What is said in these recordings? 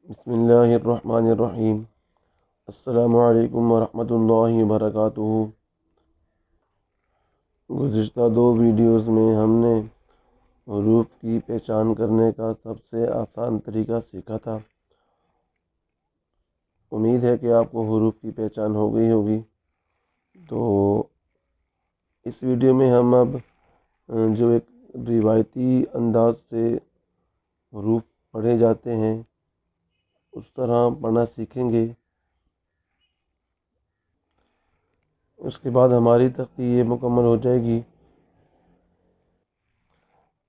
بسم اللہ الرحمن الرحیم۔ السلام علیکم ورحمۃ اللہ وبرکاتہ۔ گزشتہ دو ویڈیوز میں ہم نے حروف کی پہچان کرنے کا سب سے آسان طریقہ سیکھا تھا۔ امید ہے کہ آپ کو حروف کی پہچان ہو گئی ہوگی۔ تو اس ویڈیو میں ہم اب جو ایک روایتی انداز سے حروف پڑھے جاتے ہیں اس طرح پڑھنا سیکھیں گے۔ اس کے بعد ہماری تختی یہ مکمل ہو جائے گی۔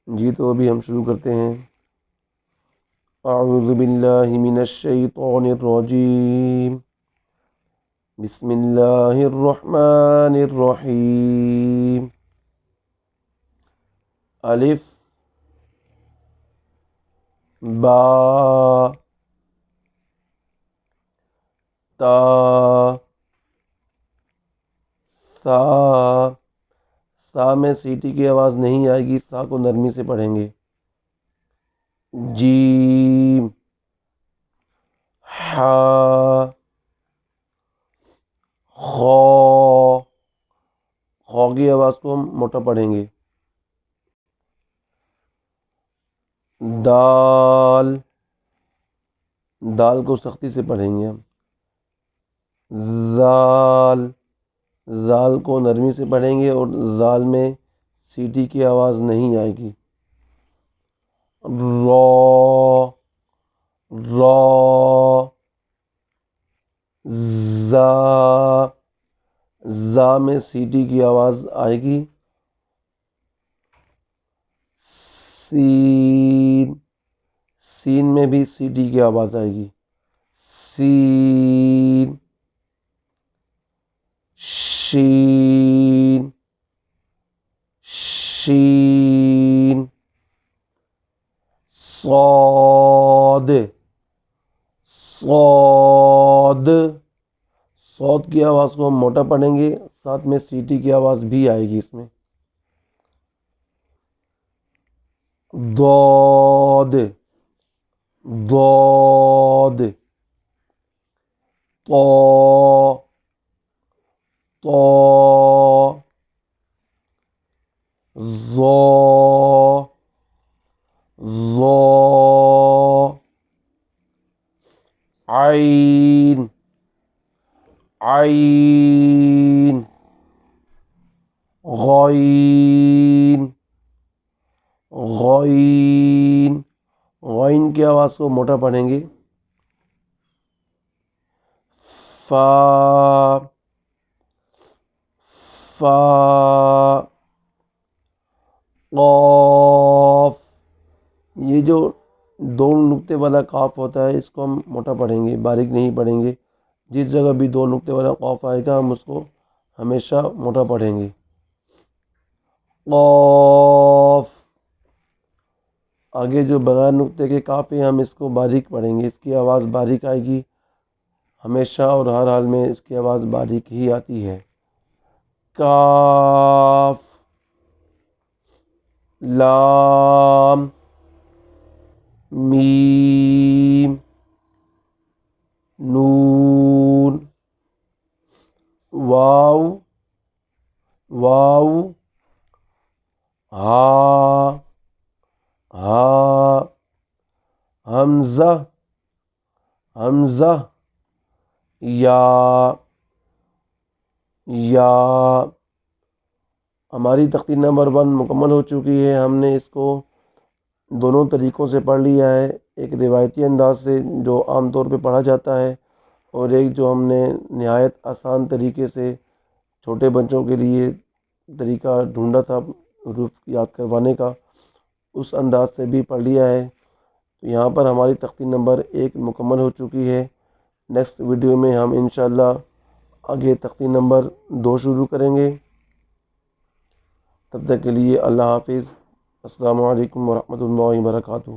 جی تو ابھی ہم شروع کرتے ہیں۔ اعوذ باللہ من الشیطان الرجیم، بسم اللہ الرحمن الرحیم۔ الف با تا سا۔ سا میں سیٹی کی آواز نہیں آئے گی، سا کو نرمی سے پڑھیں گے۔ جیم ہا خا۔ خا کی آواز کو ہم موٹا پڑھیں گے۔ دال۔ دال کو سختی سے پڑھیں گے ہم۔ زال۔ زال کو نرمی سے پڑھیں گے اور زال میں سیٹی کی آواز نہیں آئے گی۔ را۔ را۔ زا۔ زا میں سیٹی کی آواز آئے گی۔ سین۔ سین میں بھی سیٹی کی آواز آئے گی۔ سین۔ شین۔ شین۔ صاد۔ صاد۔ صاد کی آواز کو ہم موٹا پڑھیں گے، ساتھ میں سیٹی کی آواز بھی آئے گی اس میں۔ ضاد۔ ضاد۔ طا۔ طا۔ ظا۔ ظا۔ عین۔ عین۔ غین۔ غین۔ غین کی آواز کو موٹا پڑھیں گے۔ فا۔ فا۔ قاف۔ یہ جو دو نقطے والا قاف ہوتا ہے اس کو ہم موٹا پڑھیں گے، باریک نہیں پڑھیں گے۔ جس جگہ بھی دو نقطے والا قاف آئے گا ہم اس کو ہمیشہ موٹا پڑھیں گے۔ قاف۔ آگے جو بغیر نقطے کے قاف ہے ہم اس کو باریک پڑھیں گے، اس کی آواز باریک آئے گی، ہمیشہ اور ہر حال میں اس کی آواز باریک ہی آتی ہے۔ کاف۔ لام۔ میم۔ نون۔ واو۔ واو۔ ہا۔ ہا۔ حمزہ۔ حمزہ۔ یا۔ یا۔ ہماری تختی نمبر 1 مکمل ہو چکی ہے۔ ہم نے اس کو دونوں طریقوں سے پڑھ لیا ہے، ایک روایتی انداز سے جو عام طور پہ پڑھا جاتا ہے، اور ایک جو ہم نے نہایت آسان طریقے سے چھوٹے بچوں کے لیے طریقہ ڈھونڈا تھا حروف یاد کروانے کا، اس انداز سے بھی پڑھ لیا ہے۔ تو یہاں پر ہماری تختی نمبر 1 مکمل ہو چکی ہے۔ نیکسٹ ویڈیو میں ہم انشاءاللہ آگے تختی نمبر 2 شروع کریں گے۔ تب تک کے لیے اللہ حافظ۔ السلام علیکم ورحمۃ اللہ وبرکاتہ۔